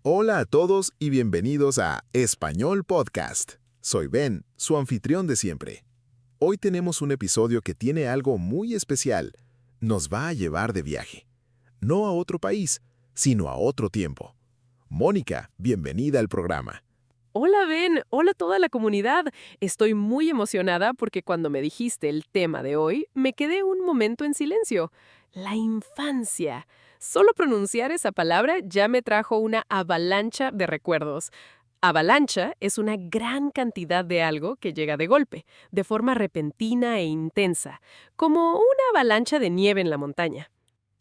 Hola a todos y bienvenidos a Español Podcast. Soy Ben, su anfitrión de siempre. Hoy tenemos un episodio que tiene algo muy especial. Nos va a llevar de viaje. No a otro país, sino a otro tiempo. Mónica, bienvenida al programa. Hola Ben, hola a toda la comunidad. Estoy muy emocionada porque cuando me dijiste el tema de hoy, me quedé un momento en silencio. La infancia. Solo pronunciar esa palabra ya me trajo una avalancha de recuerdos. Avalancha es una gran cantidad de algo que llega de golpe, de forma repentina e intensa, como una avalancha de nieve en la montaña.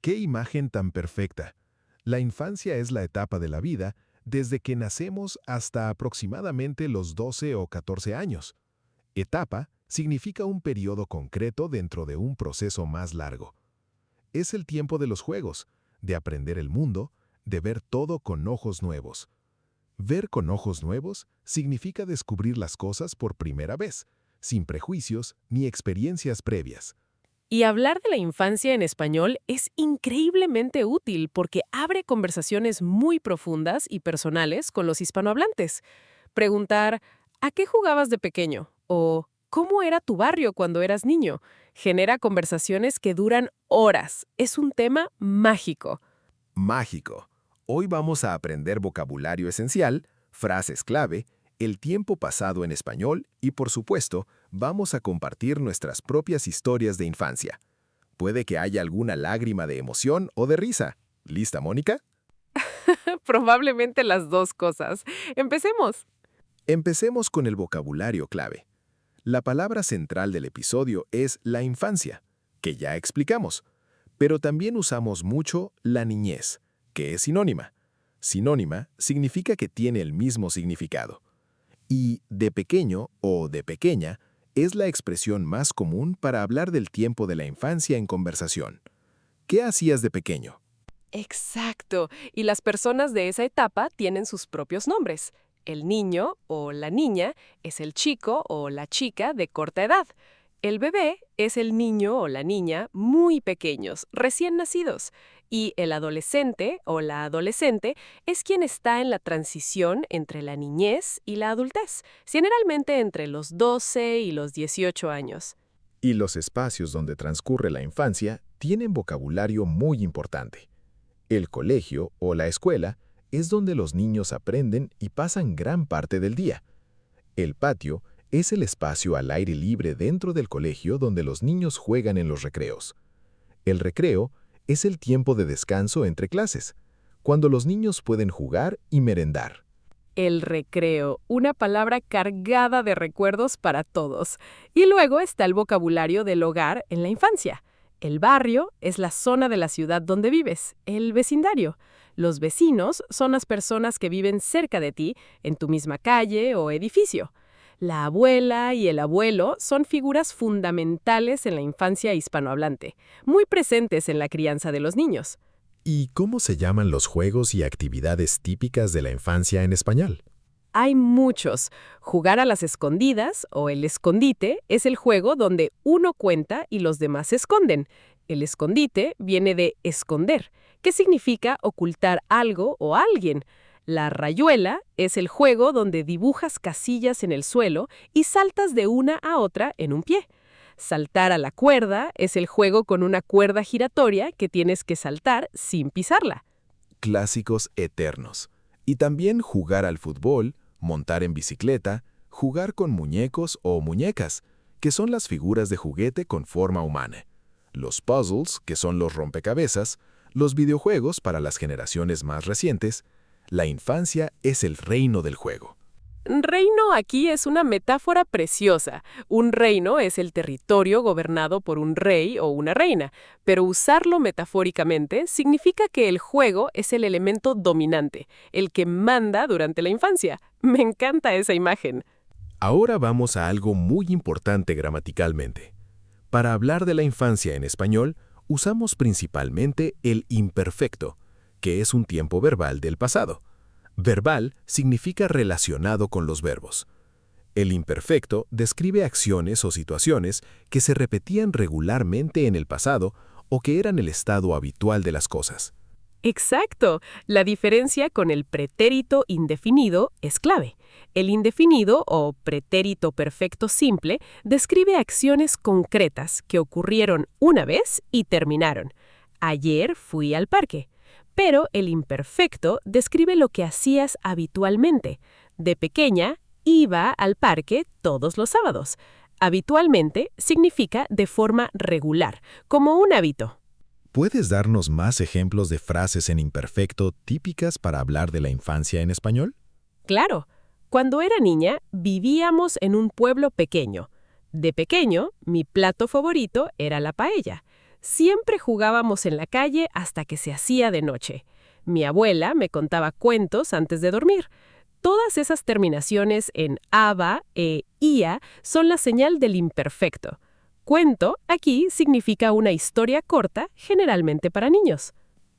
¡Qué imagen tan perfecta! La infancia es la etapa de la vida desde que nacemos hasta aproximadamente los 12 o 14 años. Etapa significa un periodo concreto dentro de un proceso más largo. Es el tiempo de los juegos, de aprender el mundo, de ver todo con ojos nuevos. Ver con ojos nuevos significa descubrir las cosas por primera vez, sin prejuicios ni experiencias previas. Y hablar de la infancia en español es increíblemente útil porque abre conversaciones muy profundas y personales con los hispanohablantes. Preguntar, ¿a qué jugabas de pequeño? O ¿cómo era tu barrio cuando eras niño? Genera conversaciones que duran horas. Es un tema mágico. Mágico. Hoy vamos a aprender vocabulario esencial, frases clave, el tiempo pasado en español y, por supuesto, vamos a compartir nuestras propias historias de infancia. Puede que haya alguna lágrima de emoción o de risa. ¿Lista, Mónica? Probablemente las dos cosas. Empecemos. Empecemos con el vocabulario clave. La palabra central del episodio es la infancia, que ya explicamos, pero también usamos mucho la niñez, que es sinónima. Sinónima significa que tiene el mismo significado. Y de pequeño o de pequeña es la expresión más común para hablar del tiempo de la infancia en conversación. ¿Qué hacías de pequeño? Exacto. Y las personas de esa etapa tienen sus propios nombres. El niño o la niña es el chico o la chica de corta edad. El bebé es el niño o la niña muy pequeños, recién nacidos. Y el adolescente o la adolescente es quien está en la transición entre la niñez y la adultez, generalmente entre los 12 y los 18 años. Y los espacios donde transcurre la infancia tienen vocabulario muy importante. El colegio o la escuela es donde los niños aprenden y pasan gran parte del día. El patio es el espacio al aire libre dentro del colegio donde los niños juegan en los recreos. El recreo es el tiempo de descanso entre clases, cuando los niños pueden jugar y merendar. El recreo, una palabra cargada de recuerdos para todos. Y luego está el vocabulario del hogar en la infancia. El barrio es la zona de la ciudad donde vives, el vecindario. Los vecinos son las personas que viven cerca de ti, en tu misma calle o edificio. La abuela y el abuelo son figuras fundamentales en la infancia hispanohablante, muy presentes en la crianza de los niños. ¿Y cómo se llaman los juegos y actividades típicas de la infancia en español? Hay muchos. Jugar a las escondidas o el escondite es el juego donde uno cuenta y los demás se esconden. El escondite viene de esconder, que significa ocultar algo o alguien. La rayuela es el juego donde dibujas casillas en el suelo y saltas de una a otra en un pie. Saltar a la cuerda es el juego con una cuerda giratoria que tienes que saltar sin pisarla. Clásicos eternos. Y también jugar al fútbol, montar en bicicleta, jugar con muñecos o muñecas, que son las figuras de juguete con forma humana. Los puzzles, que son los rompecabezas, los videojuegos para las generaciones más recientes. La infancia es el reino del juego. Reino aquí es una metáfora preciosa. Un reino es el territorio gobernado por un rey o una reina, pero usarlo metafóricamente significa que el juego es el elemento dominante, el que manda durante la infancia. Me encanta esa imagen. Ahora vamos a algo muy importante gramaticalmente. Para hablar de la infancia en español, usamos principalmente el imperfecto, que es un tiempo verbal del pasado. Verbal significa relacionado con los verbos. El imperfecto describe acciones o situaciones que se repetían regularmente en el pasado o que eran el estado habitual de las cosas. Exacto. La diferencia con el pretérito indefinido es clave. El indefinido o pretérito perfecto simple describe acciones concretas que ocurrieron una vez y terminaron. Ayer fui al parque. Pero el imperfecto describe lo que hacías habitualmente. De pequeña, iba al parque todos los sábados. Habitualmente significa de forma regular, como un hábito. ¿Puedes darnos más ejemplos de frases en imperfecto típicas para hablar de la infancia en español? Claro, cuando era niña vivíamos en un pueblo pequeño. De pequeño, mi plato favorito era la paella. Siempre jugábamos en la calle hasta que se hacía de noche. Mi abuela me contaba cuentos antes de dormir. Todas esas terminaciones en aba e ia son la señal del imperfecto. Cuento aquí significa una historia corta, generalmente para niños.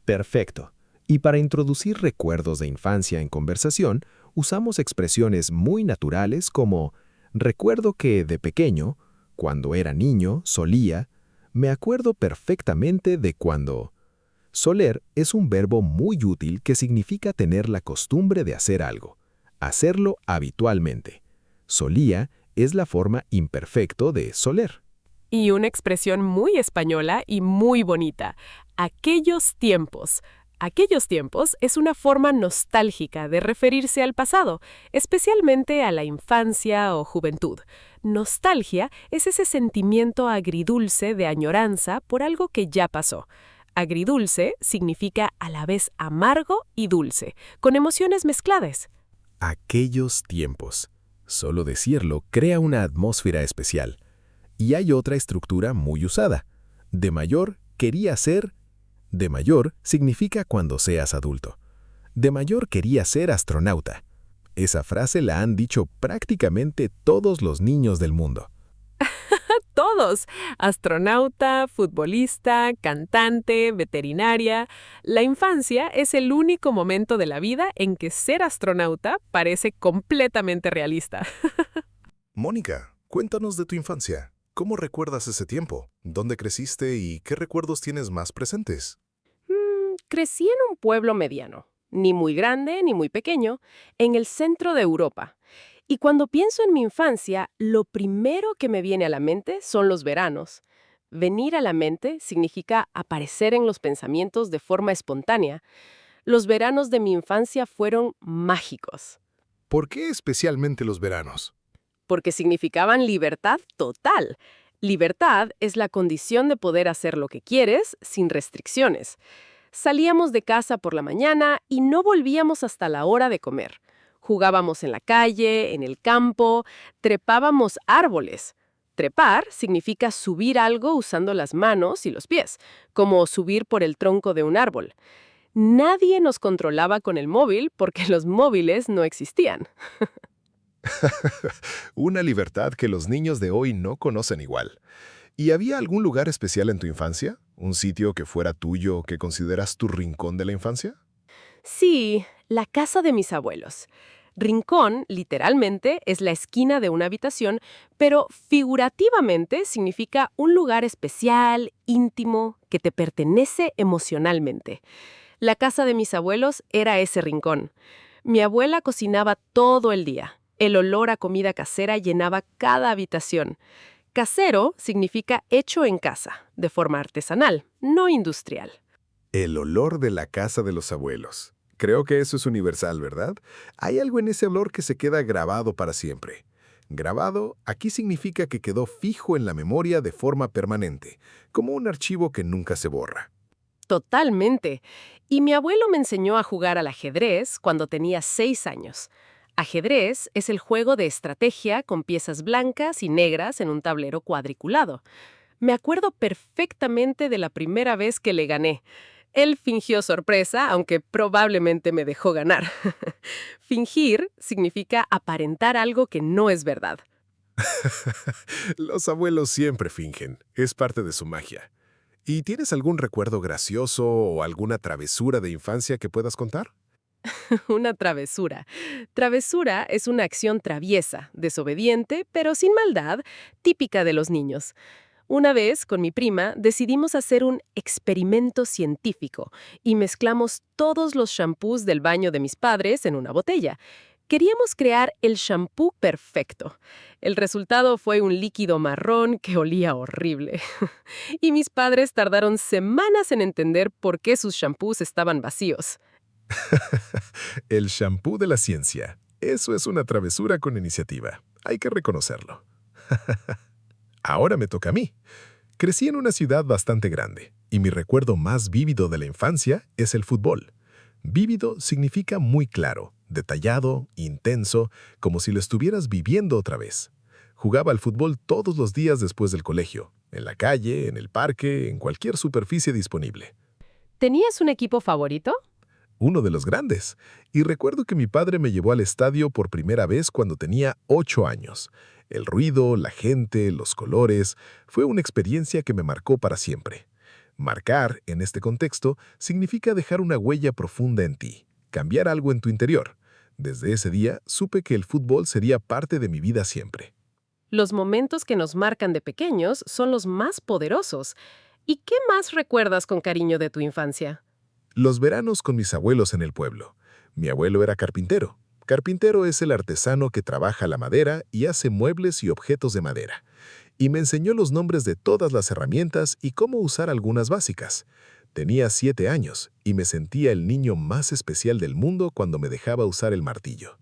Perfecto. Y para introducir recuerdos de infancia en conversación, usamos expresiones muy naturales como recuerdo que de pequeño, cuando era niño, solía, me acuerdo perfectamente de cuando. Soler es un verbo muy útil que significa tener la costumbre de hacer algo, hacerlo habitualmente. Solía es la forma imperfecto de soler. Y una expresión muy española y muy bonita. Aquellos tiempos. Aquellos tiempos es una forma nostálgica de referirse al pasado, especialmente a la infancia o juventud. Nostalgia es ese sentimiento agridulce de añoranza por algo que ya pasó. Agridulce significa a la vez amargo y dulce, con emociones mezcladas. Aquellos tiempos. Solo decirlo crea una atmósfera especial. Y hay otra estructura muy usada. De mayor, quería ser. De mayor significa cuando seas adulto. De mayor quería ser astronauta. Esa frase la han dicho prácticamente todos los niños del mundo. Todos, astronauta, futbolista, cantante, veterinaria. La infancia es el único momento de la vida en que ser astronauta parece completamente realista. Mónica, cuéntanos de tu infancia. ¿Cómo recuerdas ese tiempo? ¿Dónde creciste y qué recuerdos tienes más presentes? Crecí en un pueblo mediano, ni muy grande ni muy pequeño, en el centro de Europa. Y cuando pienso en mi infancia, lo primero que me viene a la mente son los veranos. Venir a la mente significa aparecer en los pensamientos de forma espontánea. Los veranos de mi infancia fueron mágicos, ¿Por qué especialmente los veranos? porque significaban libertad total. Libertad es la condición de poder hacer lo que quieres sin restricciones. Salíamos de casa por la mañana y no volvíamos hasta la hora de comer. Jugábamos en la calle, en el campo, trepábamos árboles. Trepar significa subir algo usando las manos y los pies, como subir por el tronco de un árbol. Nadie nos controlaba con el móvil porque los móviles no existían. Una libertad que los niños de hoy no conocen igual. ¿Y había algún lugar especial en tu infancia? ¿Un sitio que fuera tuyo que consideras tu rincón de la infancia? Sí, la casa de mis abuelos. Rincón, literalmente, es la esquina de una habitación, pero figurativamente significa un lugar especial, íntimo, que te pertenece emocionalmente. La casa de mis abuelos era ese rincón. Mi abuela cocinaba todo el día. El olor a comida casera llenaba cada habitación. Casero significa hecho en casa, de forma artesanal, no industrial. El olor de la casa de los abuelos. Creo que eso es universal, ¿verdad? Hay algo en ese olor que se queda grabado para siempre. Grabado aquí significa que quedó fijo en la memoria de forma permanente, como un archivo que nunca se borra. Totalmente. Y mi abuelo me enseñó a jugar al ajedrez cuando tenía 6 años. Ajedrez es el juego de estrategia con piezas blancas y negras en un tablero cuadriculado. Me acuerdo perfectamente de la primera vez que le gané. Él fingió sorpresa, aunque probablemente me dejó ganar. Fingir significa aparentar algo que no es verdad. Los abuelos siempre fingen, es parte de su magia. ¿Y tienes algún recuerdo gracioso o alguna travesura de infancia que puedas contar? Una travesura. Travesura es una acción traviesa, desobediente, pero sin maldad, típica de los niños. Una vez, con mi prima, decidimos hacer un experimento científico y mezclamos todos los shampoos del baño de mis padres en una botella. Queríamos crear el shampoo perfecto. El resultado fue un líquido marrón que olía horrible. Y mis padres tardaron semanas en entender por qué sus shampoos estaban vacíos. El shampoo de la ciencia. Eso es una travesura con iniciativa. Hay que reconocerlo. Ahora me toca a mí. Crecí en una ciudad bastante grande, y mi recuerdo más vívido de la infancia es el fútbol. Vívido significa muy claro, detallado, intenso, como si lo estuvieras viviendo otra vez. Jugaba al fútbol todos los días después del colegio, en la calle, en el parque, en cualquier superficie disponible. ¿Tenías un equipo favorito? Uno de los grandes. Y recuerdo que mi padre me llevó al estadio por primera vez cuando tenía 8 años. El ruido, la gente, los colores, fue una experiencia que me marcó para siempre. Marcar, en este contexto, significa dejar una huella profunda en ti, cambiar algo en tu interior. Desde ese día, supe que el fútbol sería parte de mi vida siempre. Los momentos que nos marcan de pequeños son los más poderosos. ¿Y qué más recuerdas con cariño de tu infancia? Los veranos con mis abuelos en el pueblo. Mi abuelo era carpintero. Carpintero es el artesano que trabaja la madera y hace muebles y objetos de madera. Y me enseñó los nombres de todas las herramientas y cómo usar algunas básicas. Tenía 7 años y me sentía el niño más especial del mundo cuando me dejaba usar el martillo.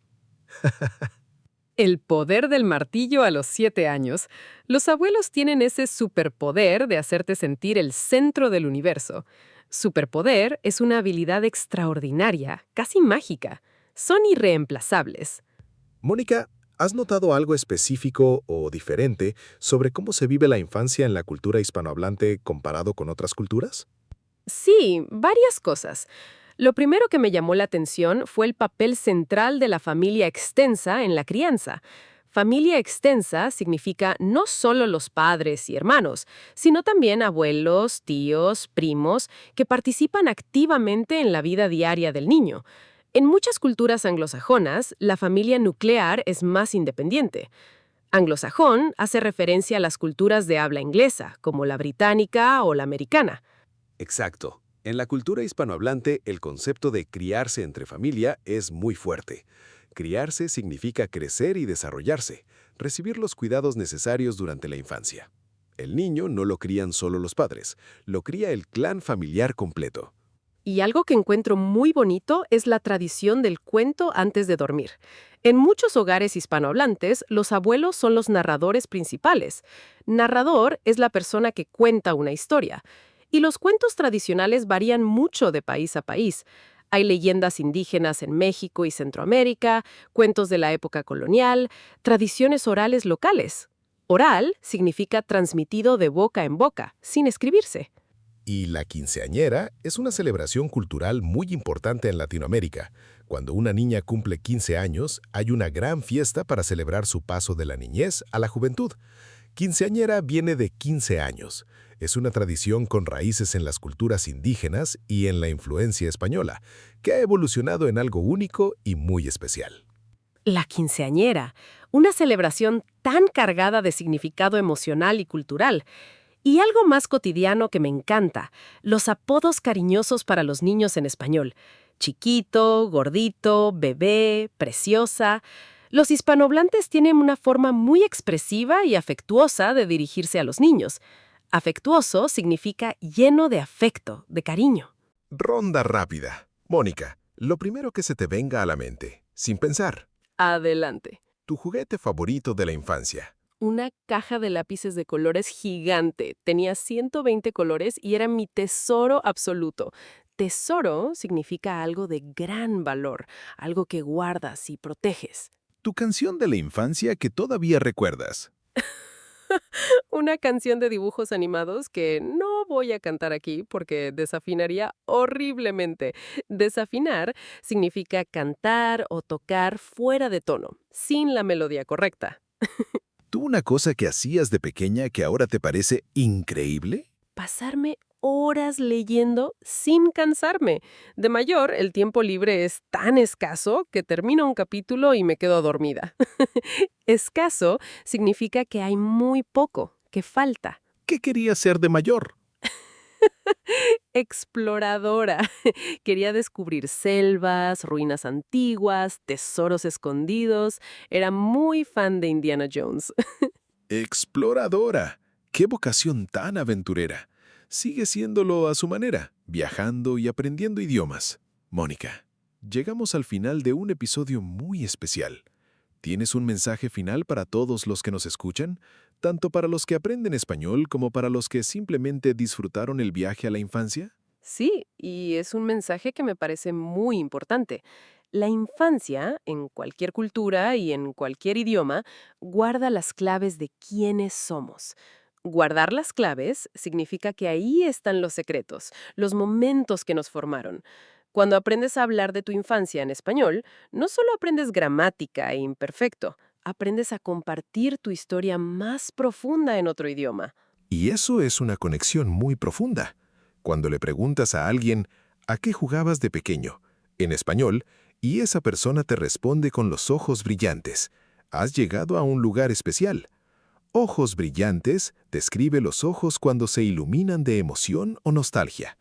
El poder del martillo a los 7 años. Los abuelos tienen ese superpoder de hacerte sentir el centro del universo. Superpoder es una habilidad extraordinaria, casi mágica. Son irreemplazables. Mónica, ¿has notado algo específico o diferente sobre cómo se vive la infancia en la cultura hispanohablante comparado con otras culturas? Sí, varias cosas. Lo primero que me llamó la atención fue el papel central de la familia extensa en la crianza. Familia extensa significa no solo los padres y hermanos, sino también abuelos, tíos, primos, que participan activamente en la vida diaria del niño. En muchas culturas anglosajonas, la familia nuclear es más independiente. Anglosajón hace referencia a las culturas de habla inglesa, como la británica o la americana. Exacto. En la cultura hispanohablante, el concepto de criarse entre familia es muy fuerte. Criarse significa crecer y desarrollarse, recibir los cuidados necesarios durante la infancia. El niño no lo crían solo los padres, lo cría el clan familiar completo. Y algo que encuentro muy bonito es la tradición del cuento antes de dormir. En muchos hogares hispanohablantes, los abuelos son los narradores principales. Narrador es la persona que cuenta una historia. Y los cuentos tradicionales varían mucho de país a país. Hay leyendas indígenas en México y Centroamérica, cuentos de la época colonial, tradiciones orales locales. Oral significa transmitido de boca en boca, sin escribirse. Y la quinceañera es una celebración cultural muy importante en Latinoamérica. Cuando una niña cumple 15 años, hay una gran fiesta para celebrar su paso de la niñez a la juventud. Quinceañera viene de 15 años. Es una tradición con raíces en las culturas indígenas y en la influencia española, que ha evolucionado en algo único y muy especial. La quinceañera, una celebración tan cargada de significado emocional y cultural. Y algo más cotidiano que me encanta, los apodos cariñosos para los niños en español. Chiquito, gordito, bebé, preciosa. Los hispanohablantes tienen una forma muy expresiva y afectuosa de dirigirse a los niños. Afectuoso significa lleno de afecto, de cariño. Ronda rápida. Mónica, lo primero que se te venga a la mente, sin pensar. Adelante. Tu juguete favorito de la infancia. Una caja de lápices de colores gigante. Tenía 120 colores y era mi tesoro absoluto. Tesoro significa algo de gran valor, algo que guardas y proteges. Tu canción de la infancia que todavía recuerdas. Una canción de dibujos animados que no voy a cantar aquí porque desafinaría horriblemente. Desafinar significa cantar o tocar fuera de tono, sin la melodía correcta. ¿Tú una cosa que hacías de pequeña que ahora te parece increíble? Pasarme horas leyendo sin cansarme. De mayor, el tiempo libre es tan escaso que termino un capítulo y me quedo dormida. Escaso significa que hay muy poco, que falta. ¿Qué quería ser de mayor? Exploradora. Quería descubrir selvas, ruinas antiguas, tesoros escondidos. Era muy fan de Indiana Jones. Exploradora. ¡Qué vocación tan aventurera! Sigue siéndolo a su manera, viajando y aprendiendo idiomas. Mónica, llegamos al final de un episodio muy especial. ¿Tienes un mensaje final para todos los que nos escuchan? Tanto para los que aprenden español como para los que simplemente disfrutaron el viaje a la infancia. Sí, y es un mensaje que me parece muy importante. La infancia, en cualquier cultura y en cualquier idioma, guarda las claves de quiénes somos. Guardar las claves significa que ahí están los secretos, los momentos que nos formaron. Cuando aprendes a hablar de tu infancia en español, no solo aprendes gramática e imperfecto, aprendes a compartir tu historia más profunda en otro idioma. Y eso es una conexión muy profunda. Cuando le preguntas a alguien, ¿a qué jugabas de pequeño? En español, y esa persona te responde con los ojos brillantes. Has llegado a un lugar especial. Ojos brillantes describe los ojos cuando se iluminan de emoción o nostalgia.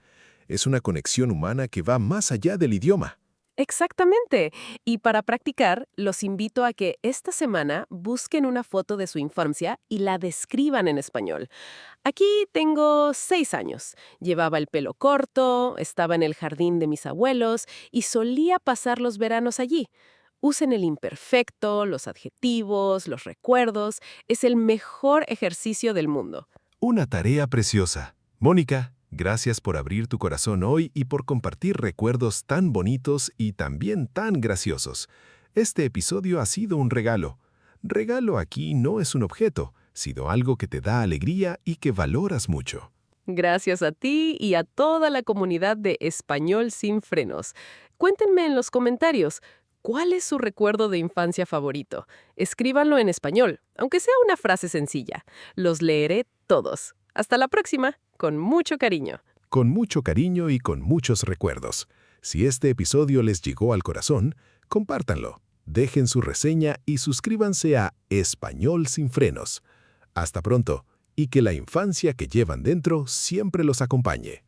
Es una conexión humana que va más allá del idioma. Exactamente. Y para practicar, los invito a que esta semana busquen una foto de su infancia y la describan en español. Aquí tengo 6 años. Llevaba el pelo corto, estaba en el jardín de mis abuelos y solía pasar los veranos allí. Usen el imperfecto, los adjetivos, los recuerdos. Es el mejor ejercicio del mundo. Una tarea preciosa. Mónica, gracias por abrir tu corazón hoy y por compartir recuerdos tan bonitos y también tan graciosos. Este episodio ha sido un regalo. Regalo aquí no es un objeto, sino algo que te da alegría y que valoras mucho. Gracias a ti y a toda la comunidad de Español sin frenos. Cuéntenme en los comentarios, ¿cuál es su recuerdo de infancia favorito? Escríbanlo en español, aunque sea una frase sencilla. Los leeré todos. Hasta la próxima, con mucho cariño. Con mucho cariño y con muchos recuerdos. Si este episodio les llegó al corazón, compártanlo. Dejen su reseña y suscríbanse a Español sin frenos. Hasta pronto, y que la infancia que llevan dentro siempre los acompañe.